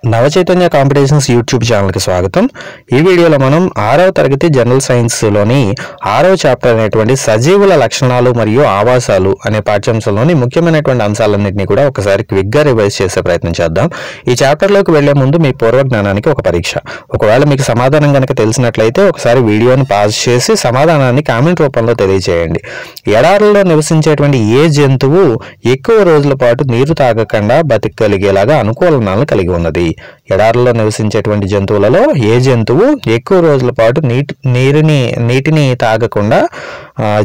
Navachaitanya competitions YouTube ఛానల్కి స్వాగతం. ఈ వీడియోలో మనం 6వ తరగతి జనరల్ సైన్స్లోని 6వ చాప్టర్ అనేటువంటి సజీవుల లక్షణాలు మరియు ఆవాసాలు అనే పాఠ్యాంశంలోని ముఖ్యమైనటువంటి అంశాలన్నింటినీ కూడా ఒకసారి క్విక్గా రివైజ్ చేసే ప్రయత్నం చేద్దాం. ఈ చాప్టర్లోకి వెళ్లే ముందు మీ పూర్వ జ్ఞానానికి ఒక పరీక్ష. ఒకవేళ మీకు సమాధానం కనుక తెలిసినట్లయితే ఒకసారి వీడియోని పాజ్ చేసి సమాధానాన్ని కామెంట్ రూపంలో తెలియజేయండి. ఎడారుల్లో నివసించేటువంటి ఏ జంతువు ఎక్కువ రోజుల పాటు నీరు తాగకుండా బతికగలిగేలాగా అనుకూలనాలను కలిగి ఉన్నది? ఎడారుల్లో నివసించేటువంటి జంతువులలో ఏ జంతువు ఎక్కువ రోజుల పాటు నీటిని తాగకుండా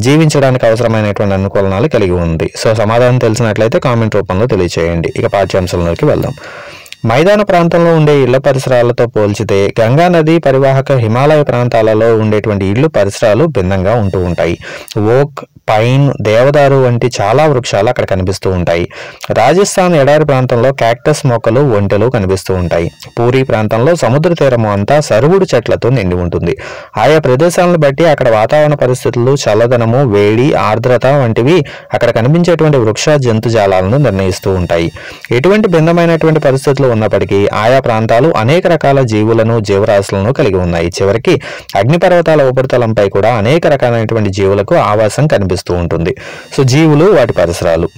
జీవించడానికి అవసరమైనటువంటి అనుకూలనాలు కలిగి ఉంది? సో సమాధానం తెలిసినట్లయితే కామెంట్ రూపంలో తెలియజేయండి. ఇక పాఠ్యాంశంలోకి వెళ్దాం. మైదాన ప్రాంతంలో ఉండే ఇళ్ల పరిసరాలతో పోల్చితే గంగా నది పరివాహక హిమాలయ ప్రాంతాలలో ఉండేటువంటి ఇళ్ల పరిసరాలు భిన్నంగా ఉంటూ ఉంటాయి. ఓక్, పైన్, దేవదారు వంటి చాలా వృక్షాలు అక్కడ కనిపిస్తూ ఉంటాయి. రాజస్థాన్ ఎడారి ప్రాంతంలో క్యాక్టస్ మొక్కలు, ఒంటెలు కనిపిస్తూ ఉంటాయి. పూరీ ప్రాంతంలో సముద్ర తీరము అంతా సరుగుడు చెట్లతో నిండి ఉంటుంది. ఆయా ప్రదేశాలను బట్టి అక్కడ వాతావరణ పరిస్థితులు, చల్లదనము, వేడి, ఆర్ద్రత వంటివి అక్కడ కనిపించేటువంటి వృక్ష జంతుజాలాలను నిర్ణయిస్తూ ఉంటాయి. ఎటువంటి భిన్నమైనటువంటి పరిస్థితులు ఉన్నప్పటికీ ఆయా ప్రాంతాలు అనేక రకాల జీవులను, జీవరాశులను కలిగి ఉన్నాయి. చివరికి అగ్నిపర్వతాల ఉపరితలంపై కూడా అనేక రకాలైనటువంటి జీవులకు ఆవాసం కనిపిస్తూ ఉంటుంది. సో జీవులు, వాటి పరిసరాలు.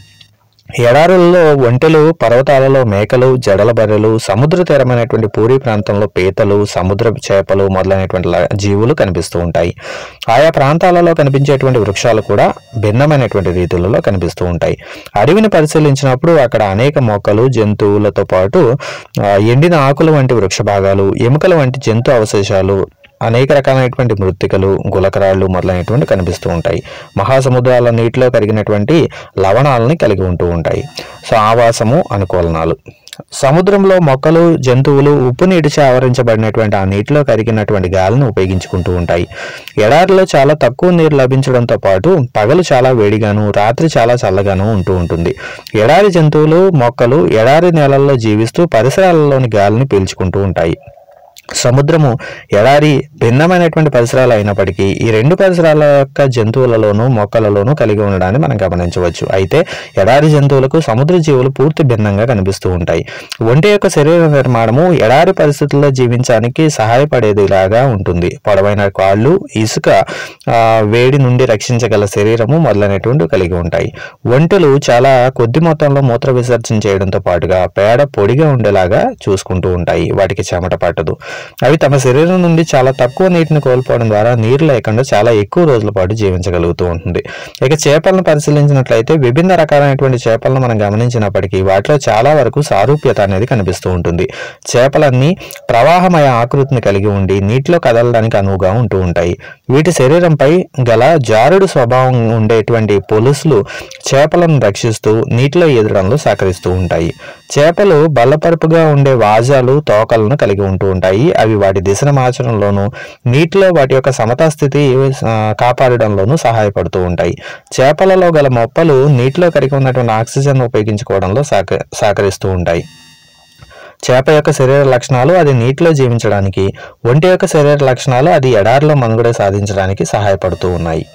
ఎడారులలో ఒంటెలు, పర్వతాలలో మేకలు, జడల బర్రెలు, సముద్ర తీరమైనటువంటి పూరీ ప్రాంతంలో పీతలు, సముద్ర చేపలు మొదలైనటువంటి జీవులు కనిపిస్తూ ఉంటాయి. ఆయా ప్రాంతాలలో కనిపించేటువంటి వృక్షాలు కూడా భిన్నమైనటువంటి రీతులలో కనిపిస్తూ ఉంటాయి. అడవిని పరిశీలించినప్పుడు అక్కడ అనేక మొక్కలు, జంతువులతో పాటు ఎండిన ఆకులు వంటి వృక్ష భాగాలు, ఎముకల వంటి జంతు అవశేషాలు, అనేక రకాలైనటువంటి మృత్తికలు, గులకరాళ్లు మొదలైనటువంటి కనిపిస్తూ ఉంటాయి. మహాసముద్రాల నీటిలో కరిగినటువంటి లవణాలని కలిగి ఉంటూ ఉంటాయి. సో ఆవాసము, అనుకూలనాలు. సముద్రంలో మొక్కలు, జంతువులు ఉప్పు నీటిచే ఆవరించబడినటువంటి ఆ నీటిలో కరిగినటువంటి గాలిని ఉపయోగించుకుంటూ ఉంటాయి. ఎడారిలో చాలా తక్కువ నీరు లభించడంతో పాటు పగలు చాలా వేడిగాను, రాత్రి చాలా చల్లగాను ఉంటూ ఉంటుంది. ఎడారి జంతువులు, మొక్కలు ఎడారి నేలల్లో జీవిస్తూ పరిసరాలలోని గాలిని పీల్చుకుంటూ ఉంటాయి. సముద్రము, ఎడారి భిన్నమైనటువంటి పరిసరాలు అయినప్పటికీ ఈ రెండు పరిసరాల యొక్క జంతువులలోనూ, మొక్కలలోనూ కలిగి ఉండడాన్ని మనం గమనించవచ్చు. అయితే ఎడారి జంతువులకు సముద్ర జీవులు పూర్తి భిన్నంగా కనిపిస్తూ ఉంటాయి. ఒంటె యొక్క శరీర నిర్మాణము ఎడారి పరిస్థితుల్లో జీవించడానికి సహాయపడేదిలాగా ఉంటుంది. పొడవైన కాళ్ళు, ఇసుక, వేడి నుండి రక్షించగల శరీరము మొదలైనటువంటి కలిగి ఉంటాయి. ఒంటెలు చాలా కొద్ది మొత్తంలో మూత్ర విసర్జన చేయడంతో పాటుగా పేడ పొడిగా ఉండేలాగా చూసుకుంటూ ఉంటాయి. వాటికి చెమట పట్టదు. అవి తమ శరీరం నుండి చాలా తక్కువ నీటిని కోల్పోవడం ద్వారా నీరు లేకుండా చాలా ఎక్కువ రోజుల పాటు జీవించగలుగుతూ ఉంటుంది. ఇక చేపలను పరిశీలించినట్లయితే విభిన్న రకాలైనటువంటి చేపలను మనం గమనించినప్పటికీ వాటిలో చాలా వరకు సారూప్యత అనేది కనిపిస్తూ ఉంటుంది. చేపలన్నీ ప్రవాహమయ ఆకృతిని కలిగి ఉండి నీటిలో కదలడానికి అనువుగా ఉంటూ ఉంటాయి. వీటి శరీరంపై గల జారుడు స్వభావం ఉండేటువంటి పొలుసులు చేపలను రక్షిస్తూ నీటిలో ఎదడంలో సహకరిస్తూ ఉంటాయి. చేపలు బల్లపరుపుగా ఉండే వాజాలు, తోకలను కలిగి ఉంటూ ఉంటాయి. అవి వాటి దిశను మార్చడంలోనూ నీటిలో వాటి యొక్క సమతా స్థితి కాపాడడంలోనూ సహాయపడుతూ ఉంటాయి. చేపలలో గల మొప్పలు నీటిలో కరిగి ఉన్నటువంటి ఆక్సిజన్ ఉపయోగించుకోవడంలో సహకరిస్తూ ఉంటాయి. చేప యొక్క శరీర లక్షణాలు అది నీటిలో జీవించడానికి, ఒంటె యొక్క శరీర లక్షణాలు అది ఎడారిలో మనుగడ సాధించడానికి సహాయపడుతూ ఉన్నాయి.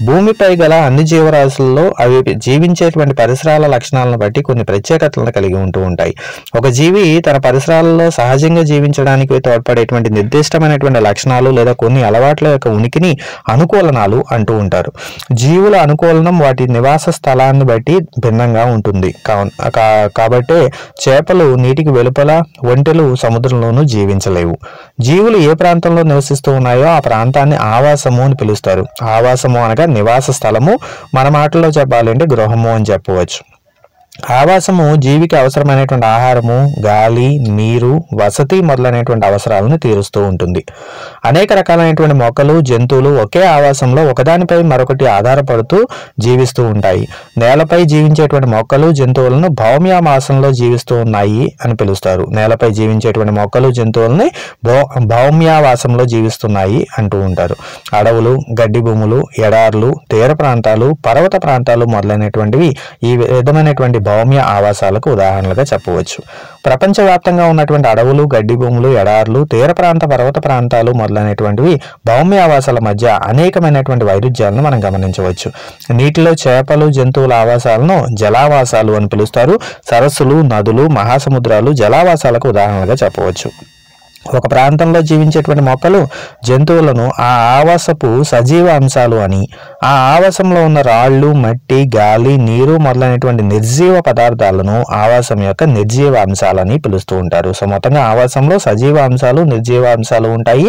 భూమిపై గల అన్ని జీవరాశుల్లో అవి జీవించేటువంటి పరిసరాల లక్షణాలను బట్టి కొన్ని ప్రత్యేకతలను కలిగి ఉంటూ ఉంటాయి. ఒక జీవి తన పరిసరాలలో సహజంగా జీవించడానికి తోడ్పడేటువంటి నిర్దిష్టమైనటువంటి లక్షణాలు లేదా కొన్ని అలవాట్ల యొక్క ఉనికిని అనుకూలనాలు అంటూ ఉంటారు. జీవుల అనుకూలనం వాటి నివాస స్థలాన్ని బట్టి భిన్నంగా ఉంటుంది. కాబట్టే చేపలు నీటికి వెలుపల, ఒంటెలు సముద్రంలోనూ జీవించలేవు. జీవులు ఏ ప్రాంతంలో నివసిస్తూ ఉన్నాయో ఆ ప్రాంతాన్ని ఆవాసము అని పిలుస్తారు. ఆవాసము అనగా నివాస స్థలము, మన మాటల్లో చెప్పాలంటే గృహము అని చెప్పవచ్చు. ఆవాసము జీవికి అవసరమైనటువంటి ఆహారము, గాలి, నీరు, వసతి మొదలైనటువంటి అవసరాలను తీరుస్తూ ఉంటుంది. అనేక రకాలైనటువంటి మొక్కలు, జంతువులు ఒకే ఆవాసంలో ఒకదానిపై మరొకటి ఆధారపడుతూ జీవిస్తూ ఉంటాయి. నేలపై జీవించేటువంటి మొక్కలు, జంతువులను భౌమ్యావాసంలో జీవిస్తూ ఉన్నాయి అని పిలుస్తారు. నేలపై జీవించేటువంటి మొక్కలు, జంతువులని భౌమ్యావాసంలో జీవిస్తున్నాయి అంటూ ఉంటారు. అడవులు, గడ్డి భూములు, ఎడార్లు, తీర ప్రాంతాలు, పర్వత ప్రాంతాలు మొదలైనటువంటివి ఈ విధమైనటువంటి భౌమ్య ఆవాసాలకు ఉదాహరణలుగా చెప్పవచ్చు. ప్రపంచవ్యాప్తంగా ఉన్నటువంటి అడవులు, గడ్డి భూములు, ఎడార్లు, తీర ప్రాంత పర్వత ప్రాంతాలు మొదలైనటువంటివి భౌమ్య ఆవాసాల మధ్య అనేకమైనటువంటి వైరుధ్యాలను మనం గమనించవచ్చు. నీటిలో చేపలు, జంతువుల ఆవాసాలను జలావాసాలు అని పిలుస్తారు. సరస్సులు, నదులు, మహాసముద్రాలు జలావాసాలకు ఉదాహరణలుగా చెప్పవచ్చు. ఒక ప్రాంతంలో జీవించేటువంటి మొక్కలు, జంతువులను ఆ ఆవాసపు సజీవ అంశాలు అని, ఆ ఆవాసంలో ఉన్న రాళ్ళు, మట్టి, గాలి, నీరు మొదలైనటువంటి నిర్జీవ పదార్థాలను ఆవాసం యొక్క నిర్జీవ అంశాలని పిలుస్తూ ఉంటారు. సో మొత్తంగా ఆవాసంలో సజీవ అంశాలు, నిర్జీవ అంశాలు ఉంటాయి.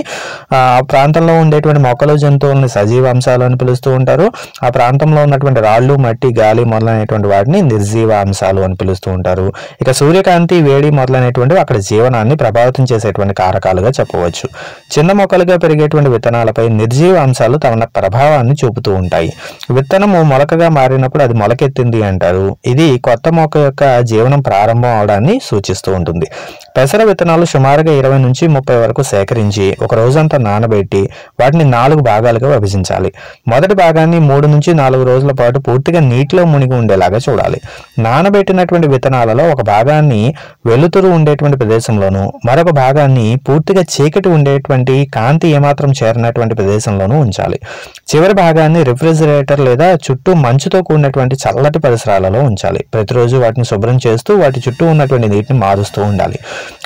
ఆ ప్రాంతంలో ఉండేటువంటి మొక్కలు, జంతువులని సజీవ అంశాలు అని పిలుస్తూ ఉంటారు. ఆ ప్రాంతంలో ఉన్నటువంటి రాళ్ళు, మట్టి, గాలి మొదలైనటువంటి వాటిని నిర్జీవ అంశాలు అని పిలుస్తూ ఉంటారు. ఇక సూర్యకాంతి, వేడి మొదలైనటువంటివి అక్కడ జీవనాన్ని ప్రభావితం చేసేటువంటి కారకాలుగా చెప్పవచ్చు. చిన్న మొక్కలుగా పెరిగేటువంటి విత్తనాలపై నిర్జీవ అంశాలు తమ ప్రభావాన్ని చూపుతూ ఉంటాయి. విత్తనము మొలకగా మారినప్పుడు అది మొలకెత్తింది అంటారు. ఇది కొత్త మొక్క యొక్క జీవనం ప్రారంభం అవడాన్ని సూచిస్తూ ఉంటుంది. పెసర విత్తనాలు సుమారుగా 20 నుంచి 30 వరకు సేకరించి ఒక రోజంతా నానబెట్టి వాటిని 4 భాగాలుగా విభజించాలి. మొదటి భాగాన్ని 3 నుంచి 4 రోజుల పాటు పూర్తిగా నీటిలో మునిగి ఉండేలాగా చూడాలి. నానబెట్టినటువంటి విత్తనాలలో ఒక భాగాన్ని వెలుతురు ఉండేటువంటి ప్రదేశంలోనూ, మరొక భాగాన్ని పూర్తిగా చీకటి ఉండేటువంటి కాంతి ఏమాత్రం చేరినటువంటి ప్రదేశంలోనూ ఉంచాలి. చివరి భాగాన్ని రిఫ్రిజిరేటర్ లేదా చుట్టూ మంచుతో కూడినటువంటి చల్లటి పరిసరాలలో ఉంచాలి. ప్రతిరోజు వాటిని శుభ్రం చేస్తూ వాటి చుట్టూ ఉన్నటువంటి నీటిని మారుస్తూ ఉండాలి.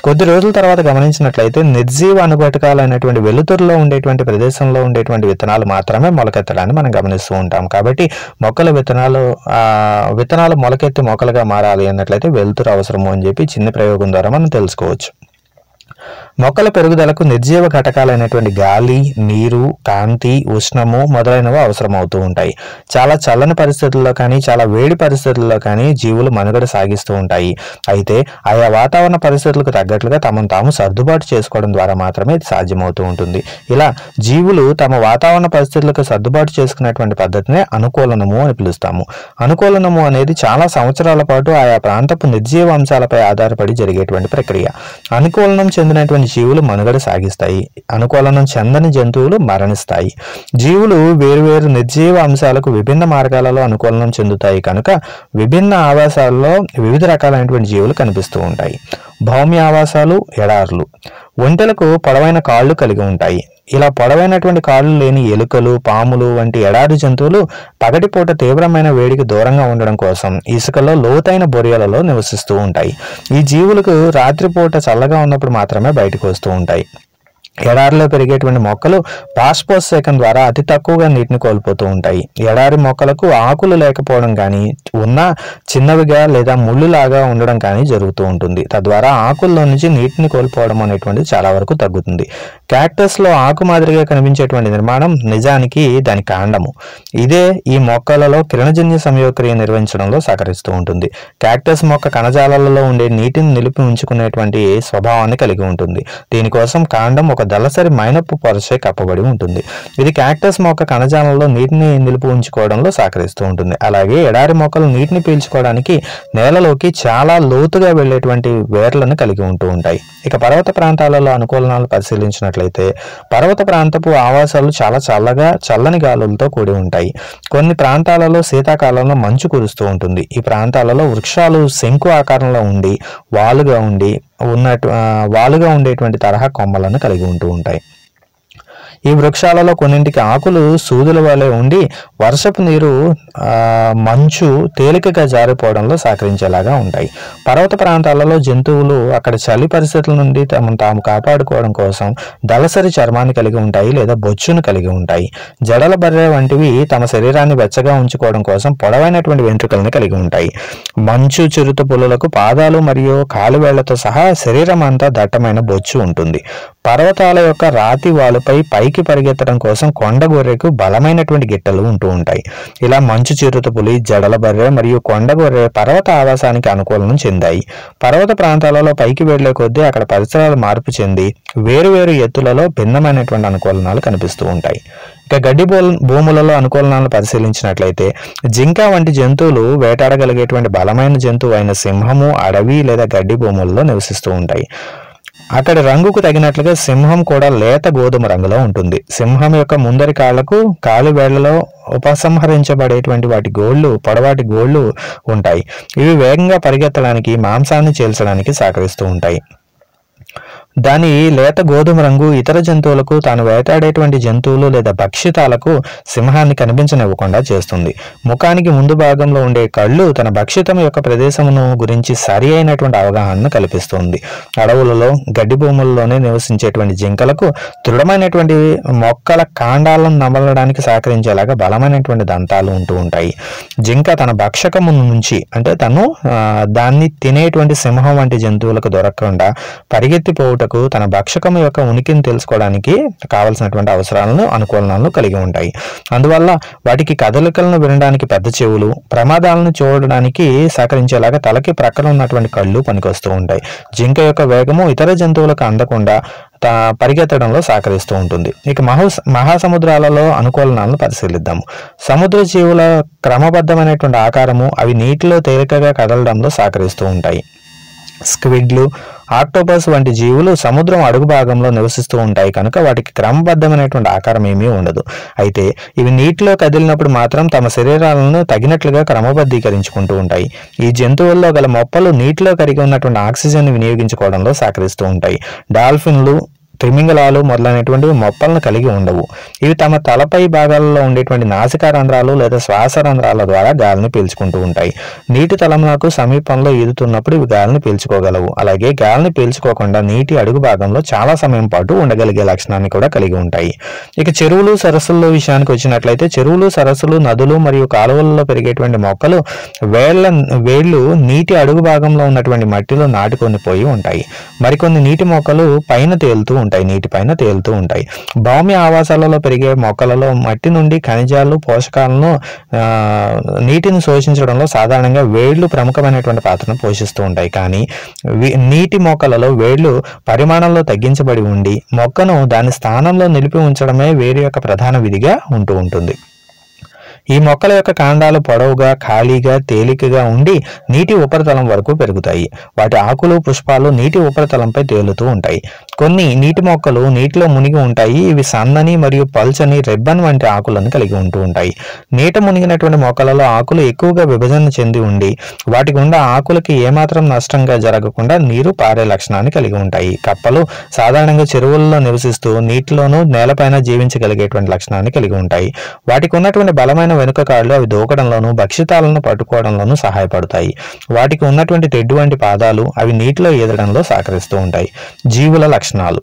కొద్ది రోజుల తర్వాత గమనించినట్లయితే నిర్జీవ అనుఘటకాలైనటువంటి వెలుతురులో ఉండేటువంటి ప్రదేశంలో ఉండేటువంటి విత్తనాలు మాత్రమే మొలకెత్తడాన్ని మనం గమనిస్తూ ఉంటాం. కాబట్టి మొక్కల విత్తనాలు మొలకెత్తి మొక్కలుగా మారాలి అన్నట్లయితే వెలుతురు అవసరము అని చెప్పి చిన్న ప్రయోగం ద్వారా మనం తెలుసుకోవచ్చు. మొక్కల పెరుగుదలకు నిర్జీవ ఘటకాలైనటువంటి గాలి, నీరు, కాంతి, ఉష్ణము మొదలైనవి అవసరమవుతూ ఉంటాయి. చాలా చల్లని పరిస్థితుల్లో కానీ, చాలా వేడి పరిస్థితుల్లో కానీ జీవులు మనుగడ సాగిస్తూ ఉంటాయి. అయితే ఆయా వాతావరణ పరిస్థితులకు తగ్గట్లుగా తమను తాము సర్దుబాటు చేసుకోవడం ద్వారా మాత్రమే ఇది సాధ్యమవుతూ ఉంటుంది. ఇలా జీవులు తమ వాతావరణ పరిస్థితులకు సర్దుబాటు చేసుకునేటువంటి పద్ధతినే అనుకూలనము అని పిలుస్తాము. అనుకూలనము అనేది చాలా సంవత్సరాల పాటు ఆయా ప్రాంతపు నిర్జీవ అంశాలపై ఆధారపడి జరిగేటువంటి ప్రక్రియ. అనుకూలనం చెందినటువంటి జీవులు మనుగడ సాగిస్తాయి. అనుకూలనం చెందని జంతువులు మరణిస్తాయి. జీవులు వేరువేరు నిర్జీవ అంశాలకు విభిన్న మార్గాలలో అనుకూలనం చెందుతాయి కనుక విభిన్న ఆవాసాలలో వివిధ రకాలైనటువంటి జీవులు కనిపిస్తూ ఉంటాయి. భౌమ్య ఆవాసాలు, ఎడార్లు. ఒంటెలకు పొడవైన కాళ్ళు కలిగి ఉంటాయి. ఇలా పొడవైనటువంటి కాళ్ళు లేని ఎలుకలు, పాములు వంటి ఎడారి జంతువులు పగటిపూట తీవ్రమైన వేడికి దూరంగా ఉండడం కోసం ఇసుకలో లోతైన బొరియలలో నివసిస్తూ ఉంటాయి. ఈ జీవులకు రాత్రిపూట చల్లగా ఉన్నప్పుడు మాత్రమే బయటకు వస్తూ ఉంటాయి. ఎడారిలో పెరిగేటువంటి మొక్కలు బాష్పోత్సేకం ద్వారా అతి తక్కువగా నీటిని కోల్పోతూ ఉంటాయి. ఎడారి మొక్కలకు ఆకులు లేకపోవడం కానీ, ఉన్న చిన్నవిగా లేదా ముళ్ళులాగా ఉండడం కానీ జరుగుతూ ఉంటుంది. తద్వారా ఆకుల్లో నుంచి నీటిని కోల్పోవడం అనేటువంటిది చాలా వరకు తగ్గుతుంది. క్యాక్టస్ లో ఆకు మాదిరిగా కనిపించేటువంటి నిర్మాణం నిజానికి దాని కాండము. ఇదే ఈ మొక్కలలో కిరణజన్య సంయోగక్రియ నిర్వహించడంలో సహకరిస్తూ ఉంటుంది. క్యాక్టస్ మొక్క కణజాలాలలో ఉండే నీటిని నిలిపి ఉంచుకునేటువంటి స్వభావాన్ని కలిగి ఉంటుంది. దీనికోసం కాండం ఒక దళసరి మైనపు పొరచే కప్పబడి ఉంటుంది. ఇది క్యాక్టస్ మొక్క కణజాలంలో నీటిని నిలిపి ఉంచుకోవడంలో సహకరిస్తూ ఉంటుంది. అలాగే ఎడారి మొక్కలు నీటిని పీల్చుకోవడానికి నేలలోకి చాలా లోతుగా వెళ్లేటువంటి వేర్లను కలిగి ఉంటూ ఉంటాయి. ఇక పర్వత ప్రాంతాలలో అనుకూలనాలు పరిశీలించినట్లయితే పర్వత ప్రాంతపు ఆవాసాలు చాలా చల్లని గాలులతో కూడి ఉంటాయి. కొన్ని ప్రాంతాలలో శీతాకాలంలో మంచు కురుస్తూ ఉంటుంది. ఈ ప్రాంతాలలో వృక్షాలు శంకు ఆకారంలో ఉండి వాలుగా ఉండేటువంటి తరహా కొమ్మలను కలిగి ఉంటూ ఉంటాయి. ఈ వృక్షాలలో కొన్నింటికి ఆకులు సూదుల వలె ఉండి వర్షపు నీరు మంచు తేలికగా జారిపోవడంలో సహకరించేలాగా ఉంటాయి. పర్వత ప్రాంతాలలో జంతువులు అక్కడ చలి పరిస్థితుల నుండి తమను తాము కాపాడుకోవడం కోసం దళసరి చర్మాన్ని కలిగి ఉంటాయి లేదా బొచ్చును కలిగి ఉంటాయి. జడల బర్రె వంటివి తమ శరీరాన్ని వెచ్చగా ఉంచుకోవడం కోసం పొడవైనటువంటి వెంట్రుకలను కలిగి ఉంటాయి. మంచు చిరుత పులులకు పాదాలు మరియు కాలువేళ్లతో సహా శరీరం అంతా దట్టమైన బొచ్చు ఉంటుంది. పర్వతాల యొక్క రాతి వాలుపై పైకి పరిగెత్తడం కోసం కొండ గొర్రెకు బలమైనటువంటి గిట్టలు ఉంటూ ఉంటాయి. ఇలా మంచు చిరుత పులి, జడల బర్రె మరియు కొండ గొర్రె పర్వత ఆవాసానికి అనుకూలనం చెందాయి. పర్వత ప్రాంతాలలో పైకి వెళ్లే కొద్దీ అక్కడ పరిసరాలు మార్పు చెంది వేరువేరు ఎత్తులలో భిన్నమైనటువంటి అనుకూలనాలు కనిపిస్తూ ఉంటాయి. ఇక గడ్డి భూములలో అనుకూలనాలను పరిశీలించినట్లయితే జింక వంటి జంతువులు వేటాడగలిగేటువంటి బలమైన జంతువు అయిన సింహము అడవి లేదా గడ్డి భూములలో నివసిస్తూ ఉంటాయి. అక్కడి రంగుకు తగినట్లుగా సింహం కూడా లేత గోధుమ రంగులో ఉంటుంది. సింహం యొక్క ముందరి కాళ్లకు కాలి వేళ్లలో ఉపసంహరించబడేటువంటి పొడవాటి గోళ్లు ఉంటాయి. ఇవి వేగంగా పరిగెత్తడానికి, మాంసాన్ని చీల్చడానికి సహకరిస్తూ ఉంటాయి. దాని లేత గోధుమ రంగు ఇతర జంతువులకు, తాను వేటాడేటువంటి జంతువులు లేదా భక్షితాలకు సింహాన్ని కనిపించనివ్వకుండా చేస్తుంది. ముఖానికి ముందు భాగంలో ఉండే కళ్ళు తన భక్షితం యొక్క ప్రదేశమును గురించి సరి అయినటువంటి అవగాహనను కల్పిస్తుంది. అడవులలో, గడ్డి భూముల్లోనే నివసించేటువంటి జింకలకు దృఢమైనటువంటి మొక్కల కాండాలను నమలడానికి సహకరించేలాగా బలమైనటువంటి దంతాలు ఉంటూ ఉంటాయి. జింక తన భక్షకము నుంచి, అంటే దాన్ని తినేటువంటి సింహం వంటి జంతువులకు దొరకకుండా పరిగెత్తిపోవుట తన భక్షకం యొక్క ఉనికిని తెలుసుకోవడానికి కావలసినటువంటి అనుకూలనాలను కలిగి ఉంటాయి. అందువల్ల వాటికి కదలికలను వినడానికి పెద్ద చెవులు, ప్రమాదాలను చూడడానికి సహకరించేలాగా తలకి ప్రక్కన ఉన్నటువంటి కళ్ళు పనికొస్తూ ఉంటాయి. జింక యొక్క వేగము ఇతర జంతువులకు అందకుండా పరిగెత్తడంలో సహకరిస్తూ ఉంటుంది. ఇక మహాసముద్రాలలో అనుకూలనాలను పరిశీలిద్దాము. సముద్ర జీవుల క్రమబద్ధమైనటువంటి ఆకారము అవి నీటిలో తేలికగా కదలడంలో సహకరిస్తూ ఉంటాయి. స్క్విడ్లు, ఆక్టోపస్ వంటి జీవులు సముద్రం అడుగు భాగంలో నివసిస్తూ ఉంటాయి కనుక వాటికి క్రమబద్ధమైనటువంటి ఆకారం ఏమీ ఉండదు. అయితే ఇవి నీటిలో కదిలినప్పుడు మాత్రం తమ శరీరాలను తగినట్లుగా క్రమబద్ధీకరించుకుంటూ ఉంటాయి. ఈ జంతువుల్లో గల మొప్పలు నీటిలో కరిగి ఉన్నటువంటి ఆక్సిజన్ వినియోగించుకోవడంలో సహకరిస్తూ ఉంటాయి. డాల్ఫిన్లు, తిమింగలాలు మొదలైనటువంటి మొప్పలను కలిగి ఉండవు. ఇవి తమ తలపై భాగాలలో ఉండేటువంటి నాసికా రంధ్రాలు లేదా శ్వాస రంధ్రాల ద్వారా గాలిని పీల్చుకుంటూ ఉంటాయి. నీటి తలమునకు సమీపంలో ఈదుతున్నప్పుడు ఇవి గాలిని పీల్చుకోగలవు. అలాగే గాలిని పీల్చుకోకుండా నీటి అడుగు భాగంలో చాలా సమయం పాటు ఉండగలిగే లక్షణాన్ని కూడా కలిగి ఉంటాయి. ఇక చెరువులు, సరస్సుల విషయానికి వచ్చినట్లయితే చెరువులు, సరస్సులు, నదులు మరియు కాలువలలో పెరిగేటువంటి మొక్కలు వేళ్లు నీటి అడుగు భాగంలో ఉన్నటువంటి మట్టిలో నాటుకొని పోయి ఉంటాయి. మరికొన్ని నీటి మొక్కలు నీటిపైన తేలుతూ ఉంటాయి. భూమి ఆవాసాలలో పెరిగే మొక్కలలో మట్టి నుండి ఖనిజాలు, పోషకాలను నీటిని శోషించడంలో సాధారణంగా వేళ్లు ప్రముఖమైనటువంటి పాత్రను పోషిస్తూ ఉంటాయి. కానీ నీటి మొక్కలలో వేళ్లు పరిమాణంలో తగ్గించబడి ఉండి మొక్కను దాని స్థానంలో నిలిపి ఉంచడమే వేరు యొక్క ప్రధాన విధిగా ఉంటూ ఉంటుంది. ఈ మొక్కల యొక్క కాండాలు పొడవుగా, ఖాళీగా, తేలికగా ఉండి నీటి ఉపరితలం వరకు పెరుగుతాయి. వాటి ఆకులు, పుష్పాలు నీటి ఉపరితలంపై తేలుతూ ఉంటాయి. కొన్ని నీటి మొక్కలు నీటిలో మునిగి ఉంటాయి. ఇవి సన్నని మరియు పల్చని రిబ్బన్ వంటి ఆకులను కలిగి ఉంటూ ఉంటాయి. నీట మునిగినటువంటి మొక్కలలో ఆకులు ఎక్కువగా విభజన చెంది ఉండి వాటి గుండా ఆకులకి ఏమాత్రం నష్టంగా జరగకుండా నీరు పారే లక్షణాన్ని కలిగి ఉంటాయి. కప్పలు సాధారణంగా చెరువుల్లో నివసిస్తూ నీటిలోనూ నేలపైన జీవించగలిగేటువంటి లక్షణాన్ని కలిగి ఉంటాయి. వాటికి ఉన్నటువంటి బలమైన వెనుక కాళ్ళు అవి దూకడంలోనూ, భక్షితాలను పట్టుకోవడంలోనూ సహాయపడతాయి. వాటికి ఉన్నటువంటి తెడ్డు వంటి పాదాలు అవి నీటిలో ఈదడంలో సహకరిస్తూ ఉంటాయి. జీవుల లక్షణాలు: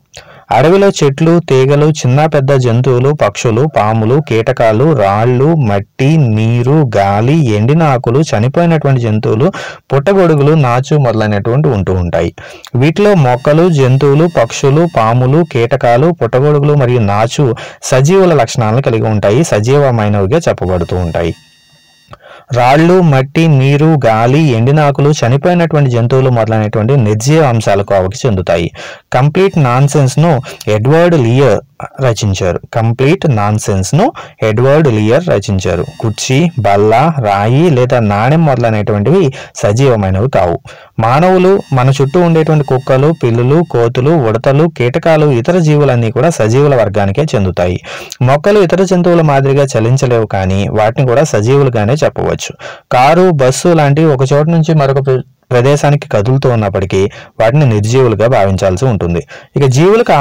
అడవిలో చెట్లు, తీగలు, చిన్న పెద్ద జంతువులు, పక్షులు, పాములు, కీటకాలు, రాళ్లు, మట్టి, నీరు, గాలి, ఎండిన ఆకులు, చనిపోయినటువంటి జంతువులు, పుట్టగొడుగులు, నాచు మొదలైనటువంటి ఉంటూ ఉంటాయి. వీటిలో మొక్కలు, జంతువులు, పక్షులు, పాములు, కీటకాలు, పుట్టగొడుగులు మరియు నాచు సజీవుల లక్షణాలను కలిగి ఉంటాయి. సజీవమైనవిగా చెప్పబడుతూ ఉంటాయి. రాళ్లు, మట్టి, నీరు, గాలి, ఎండినాకులు, చనిపోయినటువంటి జంతువులు మొదలైనటువంటి నిర్జీవ అంశాలకు అవకి చెందుతాయి. కంప్లీట్ నాన్సెన్స్ ను ఎడ్వర్డ్ లియర్ రచించారు. కుర్చీ, బల్ల, రాయి లేదా నాణెం మొదలైనటువంటివి సజీవమైనవి కావు. మానవులు, మన చుట్టూ ఉండేటువంటి కుక్కలు, పిల్లులు, కోతులు, ఉడతలు, కీటకాలు, ఇతర జీవులన్నీ కూడా సజీవుల వర్గానికే చెందుతాయి. మొక్కలు ఇతర జంతువుల మాదిరిగా చలించలేవు, కానీ వాటిని కూడా సజీవులుగానే చెప్పవచ్చు. కారు, బస్సు లాంటివి ఒక చోట నుంచి మరొక ప్రదేశానికి కదులుతూ ఉన్నప్పటికీ వాటిని నిర్జీవులుగా భావించాల్సి ఉంటుంది. ఇక జీవులకు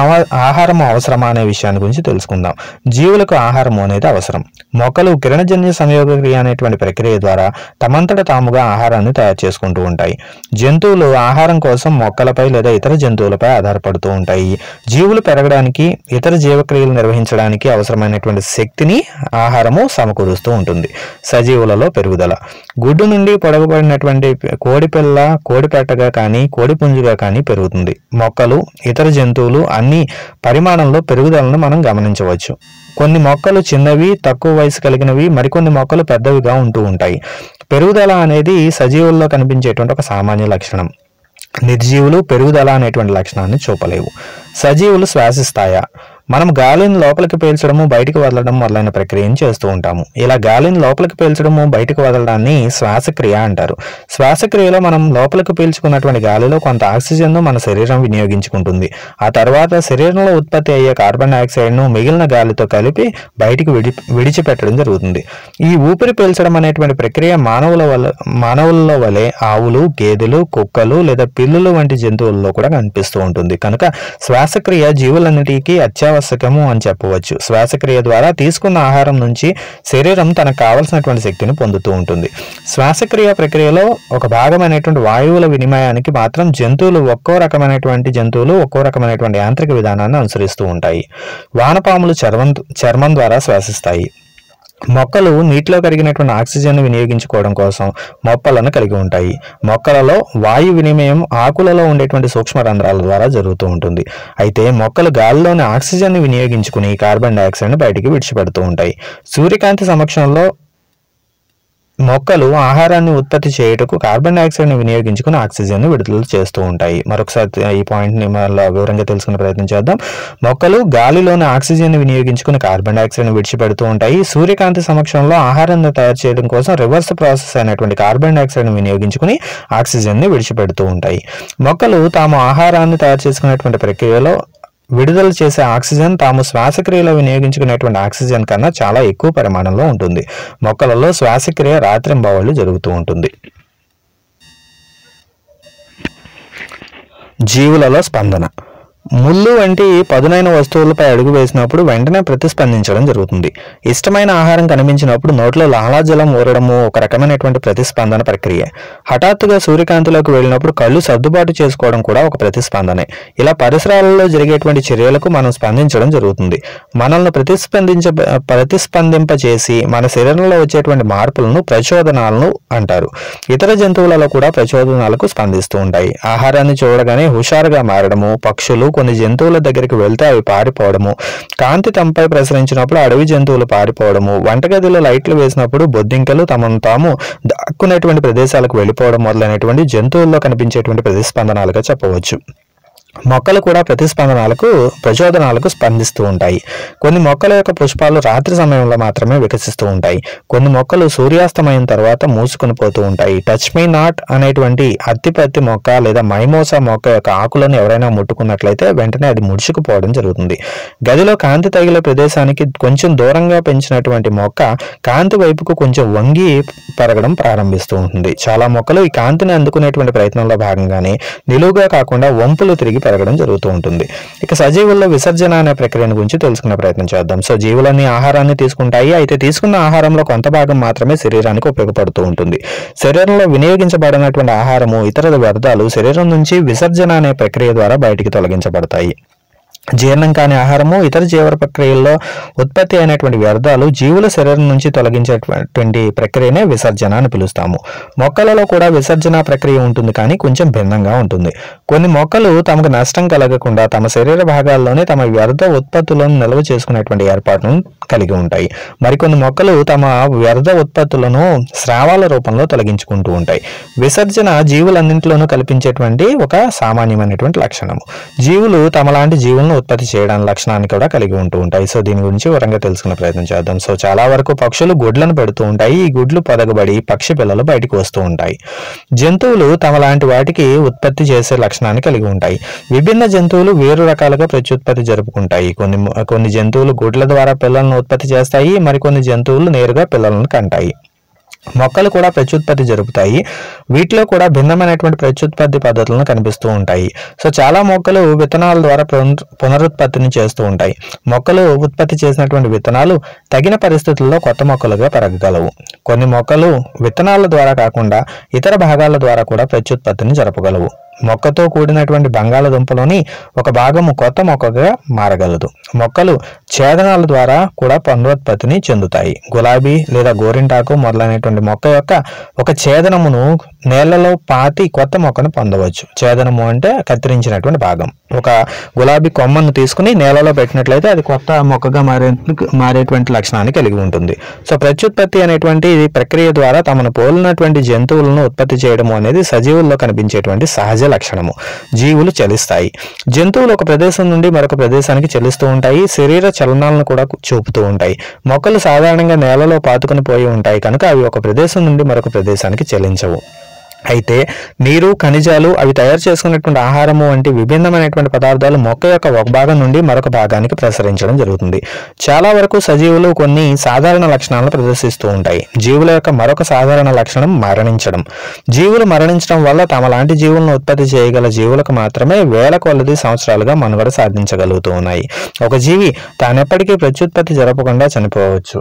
ఆహారం అవసరమా అనే విషయాన్ని గురించి తెలుసుకుందాం. జీవులకు ఆహారం అనేది అవసరం. మొక్కలు కిరణజన్య సంయోగ క్రియ అనేటువంటి ప్రక్రియ ద్వారా తమంతట తాముగా ఆహారాన్ని తయారు చేసుకుంటూ ఉంటాయి. జంతువులు ఆహారం కోసం మొక్కలపై లేదా ఇతర జంతువులపై ఆధారపడుతూ ఉంటాయి. జీవులు పెరగడానికి, ఇతర జీవక్రియలు నిర్వహించడానికి అవసరమైనటువంటి శక్తిని ఆహారము సమకూరుస్తూ ఉంటుంది. సజీవులలో పెరుగుదల: గుడ్డు నుండి పొడగబడినటువంటి కోడిపిల్ల కోడిపెట్టగా కానీ, కోడిపుంజుగా కానీ పెరుగుతుంది. మొక్కలు, ఇతర జంతువులు అన్ని పరిమాణంలో పెరుగుదలను మనం గమనించవచ్చు. కొన్ని మొక్కలు చిన్నవి, తక్కువ వయసు కలిగినవి, మరికొన్ని మొక్కలు పెద్దవిగా ఉంటూ ఉంటాయి. పెరుగుదల అనేది సజీవుల్లో కనిపించేటువంటి ఒక సామాన్య లక్షణం. నిర్జీవులు పెరుగుదల అనేటువంటి లక్షణాన్ని చూపలేవు. సజీవులు శ్వాసిస్తాయా? మనం గాలిని లోపలికి పీల్చడము బయటికి వదలడం మొదలైన ప్రక్రియను చేస్తూ ఉంటాము. ఇలా గాలిని లోపలికి పీల్చడము బయటికి వదలడాన్ని శ్వాసక్రియ అంటారు. శ్వాసక్రియలో మనం లోపలికి పీల్చుకున్నటువంటి గాలిలో కొంత ఆక్సిజన్ను మన శరీరం వినియోగించుకుంటుంది. ఆ తర్వాత శరీరంలో ఉత్పత్తి అయ్యే కార్బన్ డైఆక్సైడ్ను మిగిలిన గాలితో కలిపి బయటికి విడిచిపెట్టడం జరుగుతుంది. ఈ ఊపిరి పీల్చడం అనేటువంటి ప్రక్రియ మానవులలో వలె ఆవులు, గేదెలు, కుక్కలు లేదా పిల్లులు వంటి జంతువుల్లో కూడా కనిపిస్తూ ఉంటుంది. కనుక శ్వాసక్రియ జీవులన్నిటికీ అత్యావశ్యకము అని చెప్పవచ్చు. శ్వాసక్రియ ద్వారా తీసుకున్న ఆహారం నుంచి శరీరం తనకు కావలసినటువంటి శక్తిని పొందుతూ ఉంటుంది. శ్వాసక్రియ ప్రక్రియలో ఒక భాగమైనటువంటి వాయువుల వినిమయానికి మాత్రం ఒక్కో రకమైనటువంటి యాంత్రిక విధానాన్ని అనుసరిస్తూ ఉంటాయి. వానపాములు చర్మం ద్వారా శ్వాసిస్తాయి. మొక్కలు నీటిలో కరిగినటువంటి ఆక్సిజన్ వినియోగించుకోవడం కోసం మొప్పలను కలిగి ఉంటాయి. మొక్కలలో వాయు వినిమయం ఆకులలో ఉండేటువంటి సూక్ష్మ రంధ్రాల ద్వారా జరుగుతూ ఉంటుంది. అయితే మొక్కలు గాలిలోని ఆక్సిజన్ వినియోగించుకుని కార్బన్ డైఆక్సైడ్ను బయటికి విడిచిపెడుతూ ఉంటాయి. సూర్యకాంతి సమక్షంలో మొక్కలు ఆహారాన్ని ఉత్పత్తి చేయుటకు కార్బన్ డైఆక్సైడ్ను వినియోగించుకుని ఆక్సిజన్ను విడుదల చేస్తూ ఉంటాయి. మరొకసారి ఈ పాయింట్ని మళ్ళీ వివరంగా తెలుసుకునే ప్రయత్నం చేద్దాం. మొక్కలు గాలిలోని ఆక్సిజన్ వినియోగించుకుని కార్బన్ డైఆక్సైడ్ను విడిచిపెడుతూ ఉంటాయి. సూర్యకాంతి సమక్షంలో ఆహారాన్ని తయారు చేయడం కోసం రివర్స్ ప్రాసెస్ అయినటువంటి కార్బన్ డైఆక్సైడ్ను వినియోగించుకుని ఆక్సిజన్ని విడిచిపెడుతూ ఉంటాయి. మొక్కలు తాము ఆహారాన్ని తయారు చేసుకునేటువంటి ప్రక్రియలో విడుదల చేసే ఆక్సిజన్ తాము శ్వాసక్రియలో వినియోగించుకునేటువంటి ఆక్సిజన్ కన్నా చాలా ఎక్కువ పరిమాణంలో ఉంటుంది. మొక్కలలో శ్వాసక్రియ రాత్రింబవళ్లు జరుగుతూ ఉంటుంది. జీవులలో స్పందన. ముళ్ళు వంటి పదునైన వస్తువులపై అడుగు వేసినప్పుడు వెంటనే ప్రతిస్పందించడం జరుగుతుంది. ఇష్టమైన ఆహారం కనిపించినప్పుడు నోట్లో లాలాజలం ఊరడము ఒక రకమైనటువంటి ప్రతిస్పందన ప్రక్రియ. హఠాత్తుగా సూర్యకాంతిలోకి వెళ్ళినప్పుడు కళ్ళు సర్దుబాటు చేసుకోవడం కూడా ఒక ప్రతిస్పందనే. ఇలా పరిసరాలలో జరిగేటువంటి చర్యలకు మనం స్పందించడం జరుగుతుంది. మనల్ని ప్రతిస్పందింపచేసి మన శరీరంలో వచ్చేటువంటి మార్పులను ప్రచోదనాలను అంటారు. ఇతర జంతువులలో కూడా ప్రచోదనాలకు స్పందిస్తూ ఉంటాయి. ఆహారాన్ని చూడగానే హుషారుగా మారడము, పక్షులు కొన్ని జంతువుల దగ్గరికి వెళ్తే అవి పారిపోవడము, కాంతి తమపై ప్రసరించినప్పుడు అడవి జంతువులు పారిపోవడము, వంటగదిలో లైట్లు వేసినప్పుడు బొద్దింకలు తమను తాము దాక్కునేటువంటి ప్రదేశాలకు వెళ్ళిపోవడం మొదలైనటువంటి జంతువుల్లో కనిపించేటువంటి ప్రతిస్పందనాలుగా చెప్పవచ్చు. మొక్కలు కూడా ప్రచోదనాలకు స్పందిస్తూ ఉంటాయి. కొన్ని మొక్కల యొక్క పుష్పాలు రాత్రి సమయంలో మాత్రమే వికసిస్తూ ఉంటాయి. కొన్ని మొక్కలు సూర్యాస్తమయం తర్వాత మూసుకొని పోతూ ఉంటాయి. టచ్ మీ నాట్ అనేటువంటి అత్తిపత్తి మొక్క లేదా మైమోసా మొక్క యొక్క ఆకులను ఎవరైనా ముట్టుకున్నట్లయితే వెంటనే అది ముడుచుకుపోవడం జరుగుతుంది. గదిలో కాంతి తగిలే ప్రదేశానికి కొంచెం దూరంగా పెంచినటువంటి మొక్క కాంతి వైపుకు కొంచెం వంగి పెరగడం ప్రారంభిస్తూ ఉంటుంది. చాలా మొక్కలు ఈ కాంతిని అందుకునేటువంటి ప్రయత్నంలో భాగంగానే నిలువుగా కాకుండా వంపులు తిరిగి పెరగడం జరుగుతూ ఉంటుంది. ఇక సజీవుల్లో విసర్జన అనే ప్రక్రియను గురించి తెలుసుకునే ప్రయత్నం చేద్దాం. సో జీవులన్నీ ఆహారాన్ని తీసుకుంటాయి. అయితే తీసుకున్న ఆహారంలో కొంత భాగం మాత్రమే శరీరానికి ఉపయోగపడుతూ ఉంటుంది. శరీరంలో వినియోగించబడినటువంటి ఆహారము, ఇతర వ్యర్థాలు శరీరం నుంచి విసర్జన అనే ప్రక్రియ ద్వారా బయటికి తొలగించబడతాయి. జీర్ణం కాని ఆహారము, ఇతర జీవ ప్రక్రియల్లో ఉత్పత్తి అయినటువంటి వ్యర్థాలు జీవుల శరీరం నుంచి తొలగించేటువంటి ప్రక్రియనే విసర్జన అని పిలుస్తాము. మొక్కలలో కూడా విసర్జన ప్రక్రియ ఉంటుంది, కానీ కొంచెం భిన్నంగా ఉంటుంది. కొన్ని మొక్కలు తమకు నష్టం కలగకుండా తమ శరీర భాగాల్లోనే తమ వ్యర్థ ఉత్పత్తులను నిల్వ చేసుకునేటువంటి ఏర్పాటును కలిగి ఉంటాయి. మరికొన్ని మొక్కలు తమ వ్యర్థ ఉత్పత్తులను స్రావాల రూపంలో తొలగించుకుంటూ ఉంటాయి. విసర్జన జీవులన్నింటిలోనూ కల్పించేటువంటి ఒక సామాన్యమైనటువంటి లక్షణము. జీవులు తమలాంటి జీవులను ఉత్పత్తి చేయడానికి లక్షణాన్ని కూడా కలిగి ఉంటూ ఉంటాయి. సో దీని గురించి వివరంగా తెలుసుకునే ప్రయత్నం చేద్దాం. సో చాలా వరకు పక్షులు గుడ్లను పెడుతూ ఉంటాయి. ఈ గుడ్లు పొదగబడి పక్షి పిల్లలు బయటికి వస్తూ ఉంటాయి. జంతువులు తమలాంటి వాటికి ఉత్పత్తి చేసే లక్షణాన్ని కలిగి ఉంటాయి. విభిన్న జంతువులు వేరు రకాలుగా ప్రత్యుత్పత్తి జరుపుకుంటాయి. కొన్ని జంతువులు గుడ్ల ద్వారా పిల్లలను ఉత్పత్తి చేస్తాయి. మరికొన్ని జంతువులు నేరుగా పిల్లలను కంటాయి. మొక్కలు కూడా ప్రత్యుత్పత్తి జరుపుతాయి. వీటిలో కూడా భిన్నమైనటువంటి ప్రత్యుత్పత్తి పద్ధతులను కనిపిస్తూ ఉంటాయి. సో చాలా మొక్కలు విత్తనాల ద్వారా పునరుత్పత్తిని చేస్తూ ఉంటాయి. మొక్కలు ఉత్పత్తి చేసినటువంటి విత్తనాలు తగిన పరిస్థితుల్లో కొత్త మొక్కలుగా పెరగగలవు. కొన్ని మొక్కలు విత్తనాల ద్వారా కాకుండా ఇతర భాగాల ద్వారా కూడా ప్రత్యుత్పత్తిని జరపగలవు. మొక్కతో కూడినటువంటి బంగాళదుంపలోని ఒక భాగము కొత్త మొక్కగా మారగలదు. మొక్కలు ఛేదనాల ద్వారా కూడా పునరుత్పత్తిని చెందుతాయి. గులాబీ లేదా గోరింటాకు మొదలైనటువంటి మొక్క యొక్క ఒక ఛేదనమును నేలలో పాతి కొత్త మొక్కను పొందవచ్చు. ఛేదనము అంటే కత్తిరించినటువంటి భాగం. ఒక గులాబీ కొమ్మను తీసుకుని నేలలో పెట్టినట్లయితే అది కొత్త మొక్కగా మారేటువంటి లక్షణాన్ని కలిగి ఉంటుంది. సో ప్రత్యుత్పత్తి అనేటువంటి ప్రక్రియ ద్వారా తమను పోలినటువంటి జంతువులను ఉత్పత్తి చేయడము అనేది సజీవుల్లో కనిపించేటువంటి సహజ లక్షణము. జీవులు చలిస్తాయి. జంతువులు ఒక ప్రదేశం నుండి మరొక ప్రదేశానికి చలిస్తూ ఉంటాయి. శరీర చలనాలను కూడా చూపుతూ ఉంటాయి. మొక్కలు సాధారణంగా నేలలో పాతుకొని పోయి ఉంటాయి కనుక అవి ఒక ప్రదేశం నుండి మరొక ప్రదేశానికి చలించవు. అయితే నీరు, ఖనిజాలు, అవి తయారు చేసుకున్నటువంటి ఆహారము వంటి విభిన్నమైనటువంటి పదార్థాలు మొక్క యొక్క ఒక భాగం నుండి మరొక భాగానికి ప్రసరించడం జరుగుతుంది. చాలా వరకు సజీవులు కొన్ని సాధారణ లక్షణాలను ప్రదర్శిస్తూ ఉంటాయి. జీవుల యొక్క మరొక సాధారణ లక్షణం మరణించడం. జీవులు మరణించడం వల్ల తమ లాంటి జీవులను ఉత్పత్తి చేయగల జీవులకు మాత్రమే వేల కొలది సంవత్సరాలుగా మనుగడ సాధించగలుగుతూ ఉన్నాయి. ఒక జీవి తానెప్పటికీ ప్రత్యుత్పత్తి జరపకుండా చనిపోవచ్చు.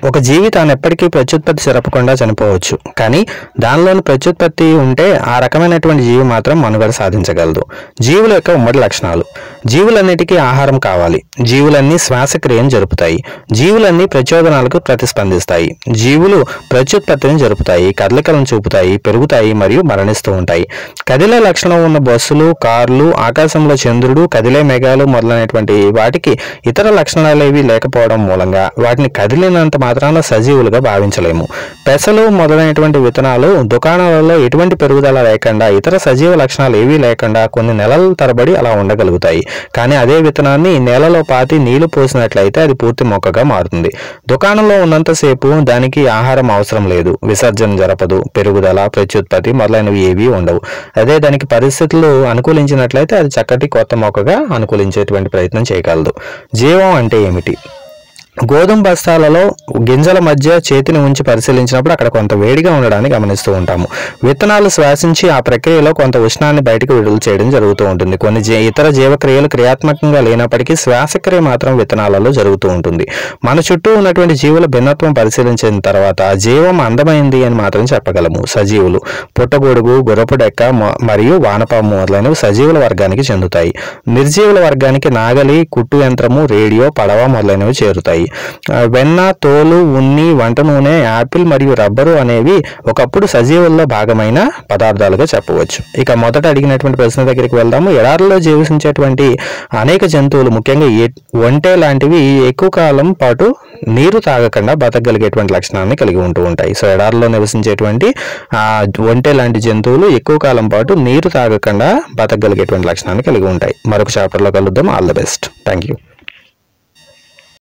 ఒక జీవి తాను ఎప్పటికీ ప్రత్యుత్పత్తి జరపకుండా చనిపోవచ్చు, కానీ దానిలోని ప్రత్యుత్పత్తి ఉంటే ఆ రకమైనటువంటి జీవి మాత్రం మనుగడ సాధించగలదు. జీవుల యొక్క ఉమ్మడి లక్షణాలు. జీవులన్నిటికీ ఆహారం కావాలి. జీవులన్నీ శ్వాసక్రియను జరుపుతాయి. జీవులన్నీ ప్రచోదనాలకు ప్రతిస్పందిస్తాయి. జీవులు ప్రత్యుత్పత్తిని జరుపుతాయి, కదలికలను చూపుతాయి, పెరుగుతాయి మరియు మరణిస్తూ ఉంటాయి. కదిలే లక్షణం ఉన్న బస్సులు, కార్లు, ఆకాశంలో చంద్రుడు, కదిలే మేఘాలు మొదలైనటువంటి వాటికి ఇతర లక్షణాలేవి లేకపోవడం మూలంగా వాటిని కదిలినంత మాత్రాన సజీవులుగా భావించలేము. పెసలు మొదలైనటువంటి విత్తనాలు దుకాణాలలో ఎటువంటి పెరుగుదల లేకుండా, ఇతర సజీవ లక్షణాలు ఏవీ లేకుండా కొన్ని నెలల తరబడి అలా ఉండగలుగుతాయి. కానీ అదే విత్తనాన్ని నేలలో పాతి నీళ్లు పోసినట్లయితే అది పూర్తి మొక్కగా మారుతుంది. దుకాణంలో ఉన్నంతసేపు దానికి ఆహారం అవసరం లేదు, విసర్జన జరపదు, పెరుగుదల, ప్రత్యుత్పత్తి మొదలైనవి ఏవీ ఉండవు. అదే దానికి పరిస్థితులు అనుకూలించినట్లయితే అది చక్కటి కొత్త మొక్కగా అనుకూలించేటువంటి ప్రయత్నం చేయగలదు. జీవం అంటే ఏమిటి? గోధుమ బస్తాలలో గింజల మధ్య చేతిని ఉంచి పరిశీలించినప్పుడు అక్కడ కొంత వేడిగా ఉండడాన్ని గమనిస్తూ ఉంటాము. విత్తనాలు శ్వాసించి ఆ ప్రక్రియలో కొంత ఉష్ణాన్ని బయటకు విడుదల చేయడం జరుగుతూ ఉంటుంది. కొన్ని ఇతర జీవక్రియలు క్రియాత్మకంగా లేనప్పటికీ శ్వాసక్రియ మాత్రం విత్తనాలలో జరుగుతూ ఉంటుంది. మన చుట్టూ ఉన్నటువంటి జీవుల భిన్నత్వం పరిశీలించిన తర్వాత జీవం అందమైంది అని మాత్రం చెప్పగలము. సజీవులు పుట్టగొడుగు, గుర్రపు డెక్క మరియు వానపాము మొదలైనవి సజీవుల వర్గానికి చెందుతాయి. నిర్జీవుల వర్గానికి నాగలి, కుట్టు యంత్రము, రేడియో, పడవ మొదలైనవి చేరుతాయి. వెన్న, తోలు, ఉన్ని, వంట నూనె, యాపిల్ మరియు రబ్బరు అనేవి ఒకప్పుడు సజీవుల్లో భాగమైన పదార్థాలుగా చెప్పవచ్చు. ఇక మొదట అడిగినటువంటి ప్రశ్న దగ్గరికి వెళ్దాము. ఎడారుల్లో జీవించేటువంటి అనేక జంతువులు, ముఖ్యంగా ఒంటె లాంటివి ఎక్కువ కాలం పాటు నీరు తాగకుండా బతకగలిగేటువంటి లక్షణాన్ని కలిగి ఉంటూ ఉంటాయి. సో ఎడారుల్లో నివసించేటువంటి ఒంటె లాంటి జంతువులు ఎక్కువ కాలం పాటు నీరు తాగకుండా బతకగలిగేటువంటి లక్షణాన్ని కలిగి ఉంటాయి. మరొక చాప్టర్లో కలుద్దాం. All the best. Thank you.